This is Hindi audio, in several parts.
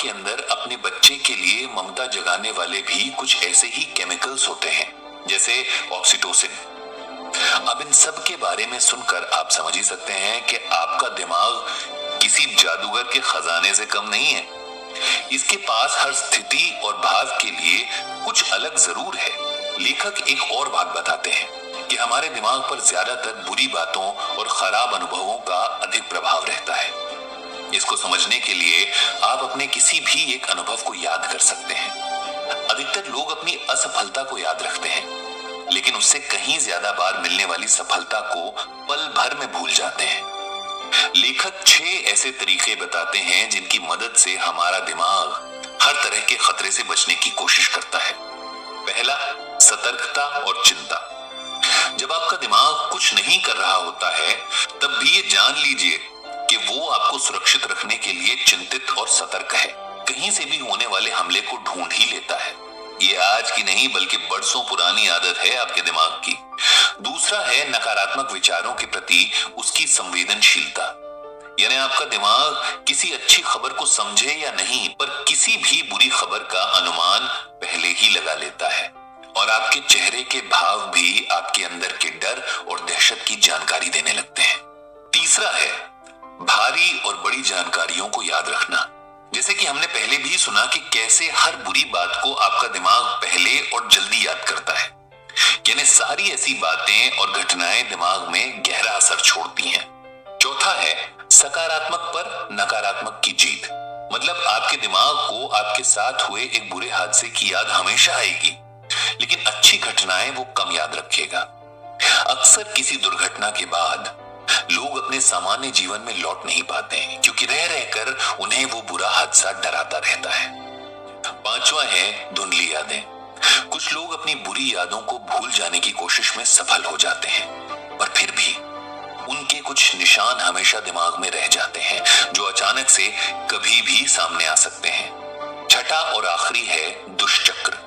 के अंदर अपने बच्चे के लिए ममता जगाने वाले भी कुछ ऐसे ही केमिकल्स होते हैं, जैसे ऑक्सीटोसिन। अब इन सब के बारे में सुनकर आप समझ ही सकते हैं कि आपका दिमाग किसी जादूगर के खजाने से कम नहीं है। इसके पास हर स्थिति और भाव के लिए कुछ अलग जरूर है। लेखक एक और बात बताते हैं कि हमारे दिमाग पर ज्यादातर बुरी बातों और खराब अनुभवों का अधिक प्रभाव रहता है। इसको समझने के लिए आप अपने किसी भी एक अनुभव को याद कर सकते हैं। अधिकतर लोग अपनी असफलता को याद रखते हैं, लेकिन उससे कहीं ज्यादा बार मिलने वाली सफलता को पल भर में भूल जाते हैं। लेखक 6 ऐसे तरीके बताते हैं जिनकी मदद से हमारा दिमाग हर तरह के खतरे से बचने की कोशिश करता है। पहला, सतर्कता और चिंता। जब आपका दिमाग कुछ नहीं कर रहा होता है, तब भी ये जान लीजिए कि वो आपको सुरक्षित रखने के लिए चिंतित और सतर्क है। कहीं से भी होने वाले हमले को ढूंढ ही लेता है। ये आज की नहीं बल्कि बरसों पुरानी आदत है आपके दिमाग की। दूसरा है नकारात्मक विचारों के प्रति उसकी संवेदनशीलता। यानी आपका दिमाग किसी अच्छी खबर को समझे या नहीं, पर किसी भी बुरी खबर का अनुमान पहले ही लगा लेता है, और आपके चेहरे के भाव भी आपके अंदर के डर और दहशत की जानकारी देने लगते हैं। तीसरा है भारी और बड़ी जानकारियों को याद रखना। जैसे कि हमने पहले भी सुना कि कैसे हर बुरी बात को आपका दिमाग पहले और जल्दी याद करता है। यानी सारी ऐसी बातें और घटनाएं दिमाग में गहरा असर छोड़ती हैं। चौथा है सकारात्मक पर नकारात्मक की जीत। मतलब आपके दिमाग को आपके साथ हुए एक बुरे हादसे की याद हमेशा आएगी, लेकिन अच्छी घटनाएं वो कम याद रखेगा। अक्सर किसी दुर्घटना के बाद लोग अपने सामान्य जीवन में लौट नहीं पाते हैं, क्योंकि रह रहकर उन्हें वो बुरा हादसा डराता रहता है। पांचवा है धुंधली यादें। कुछ लोग अपनी बुरी यादों को भूल जाने की कोशिश में सफल हो जाते हैं, पर फिर भी उनके कुछ निशान हमेशा दिमाग में रह जाते हैं, जो अचानक से कभी भी सामने आ सकते हैं। छठा और आखिरी है दुष्चक्र।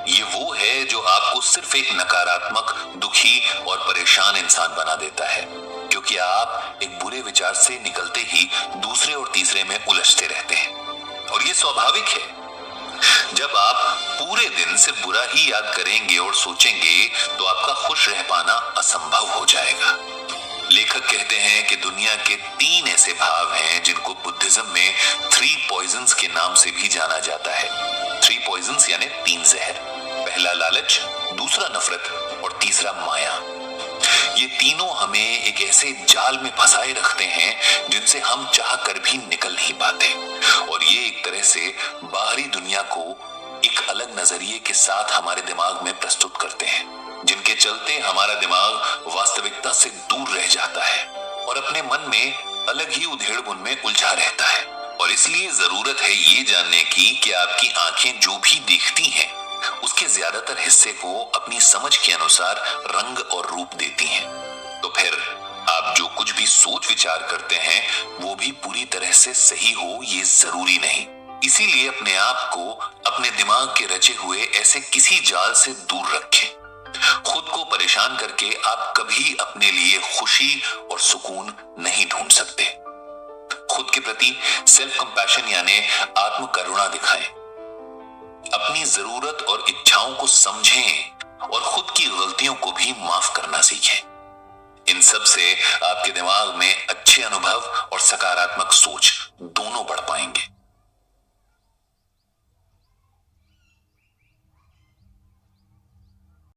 ये वो है जो आपको सिर्फ एक नकारात्मक, दुखी और परेशान इंसान बना देता है, क्योंकि आप एक बुरे विचार से निकलते ही दूसरे और तीसरे में उलझते रहते हैं। और ये स्वाभाविक है। जब आप पूरे दिन सिर्फ बुरा ही याद करेंगे और सोचेंगे, तो आपका खुश रह पाना असंभव हो जाएगा। लेखक कहते हैं कि दुनिया के 3 ऐसे भाव हैं जिनको बुद्धिज्म में 3 पॉइजन्स के नाम से भी जाना जाता है। 3 पॉइजन्स यानी 3 जहर। पहला लालच, दूसरा नफरत और तीसरा माया। ये तीनों हमें एक ऐसे जाल में फंसाए रखते हैं जिनसे हम चाह कर भी निकल नहीं पाते, और ये एक तरह से बाहरी दुनिया को एक अलग नजरिए के साथ हमारे दिमाग में प्रस्तुत करते हैं, जिनके चलते हमारा दिमाग वास्तविकता से दूर रह जाता है और अपने मन में अलग ही उधेड़-बुन में उलझा रहता है। और इसलिए जरूरत है ये जानने की कि आपकी आंखें जो भी देखती हैं, उसके ज्यादातर हिस्से को अपनी समझ के अनुसार रंग और रूप देती हैं। तो फिर आप जो कुछ भी सोच विचार करते हैं, वो भी पूरी तरह से सही हो ये जरूरी नहीं। इसीलिए अपने आप को अपने दिमाग के रचे हुए ऐसे किसी जाल से दूर रखें। खुद को परेशान करके आप कभी अपने लिए खुशी और सुकून नहीं ढूंढ सकते। खुद के प्रति सेल्फ कंपैशन यानी आत्म करुणा दिखाएं। अपनी जरूरत और इच्छाओं को समझें और खुद की गलतियों को भी माफ करना सीखें। इन सब से आपके दिमाग में अच्छे अनुभव और सकारात्मक सोच दोनों बढ़ पाएंगे।